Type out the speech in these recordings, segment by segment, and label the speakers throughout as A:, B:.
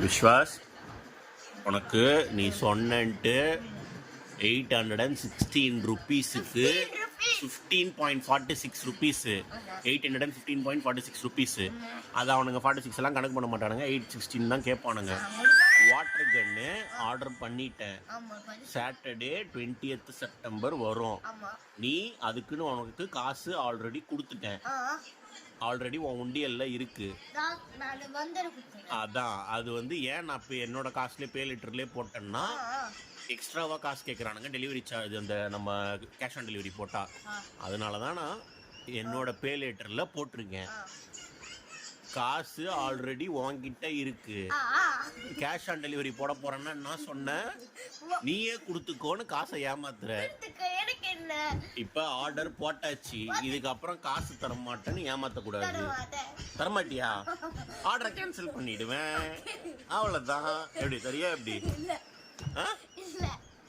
A: விஸ்வாஸ், உனக்கு நீ சொன்னன்ட்டு 816 ருப்பீஸுக்கு 15.46 rupees, 815.46 rupees. அதை அவனுங்க 46 எல்லாம் கணக்கு பண்ண மாட்டானுங்க, 816 தான் கேட்பானுங்க. வாட்டர் கன்னு ஆர்டர் பண்ணிட்டேன். சாட்டர்டே 20th செப்டம்பர் வரும். நீ அதுக்குன்னு உனக்கு காசு ஆல்ரெடி கொடுத்துட்டேன். ஆல்ரெடி உன் உண்டியல்ல இருக்கு. அதான் அது வந்து ஏன் நான் இப்போ என்னோட காசுலேயே பே லிட்டர்லேயே போட்டேன்னா எக்ஸ்ட்ராவாக காசு கேட்குறானுங்க டெலிவரி சார்ஜ், அந்த நம்ம கேஷ் ஆன் டெலிவரி போட்டால். அதனால தான் நான் என்னோட பே லிட்டரில் போட்டிருக்கேன். காசு ஆல்ரெடி உன்கிட்ட இருக்கு. கேஷ் ஆன் டெலிவரி போட போறேன்னா நான் சொன்னேன், நீயே கொடுத்துக்கோன்னு காசை ஏமாத்துற. இப்ப ஆர்டர் போட்டாச்சு, இதுக்கப்புறம் காசு தர மாட்டேன்னு ஏமாத்தக்கூடாது. தரமாட்டியா? ஆர்டரை கேன்சல் பண்ணிடுவேன், அவ்வளவுதான். எப்படி தெரியா? எப்படி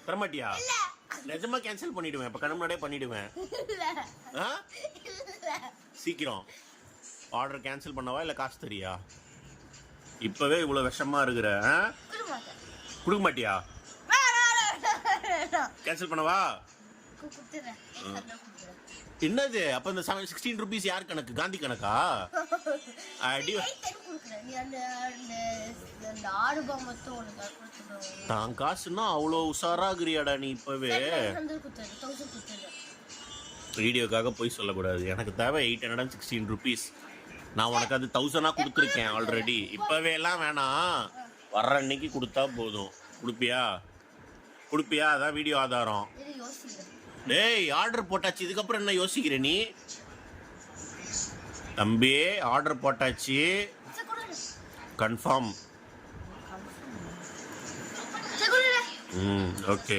A: தரமாட்டியா? நிஜமா கேன்சல் பண்ணிடுவேன், இப்ப கண்ணு முன்னாடியே பண்ணிடுவேன். சீக்கிரம் ஆர்டர் கேன்சல் பண்ணவா இல்லை காசு தெரியா? இப்பவே இவ்வளோ விஷமா இருக்கிற, கொடுக்க மாட்டியா? கேன்சல் பண்ணவா? என்னது அப்ப இந்த 16 ருபீஸ் யார் கணக்கு? காந்தி கணக்கா? அடி நான் காசுன்னா அவ்வளோ உஷாராகிறியாடா நீ இப்பவே. வீடியோக்காக போய் சொல்லக்கூடாது. எனக்கு தேவை 816 ருபீஸ். நான் உனக்கு அது 1000 கொடுத்துருக்கேன் ஆல்ரெடி. இப்பவே எல்லாம் வேணாம், வர்ற அன்னைக்கு கொடுத்தா போதும். கொடுப்பியா? கொடுப்பியா? அதான் வீடியோ ஆதாரம். டேய், ஆர்டர் போட்டாச்சு, இதுக்கப்புறம் என்ன யோசிக்கிற நீ? தம்பி, ஆர்டர் போட்டாச்சு, கன்ஃபார்ம். ஓகே.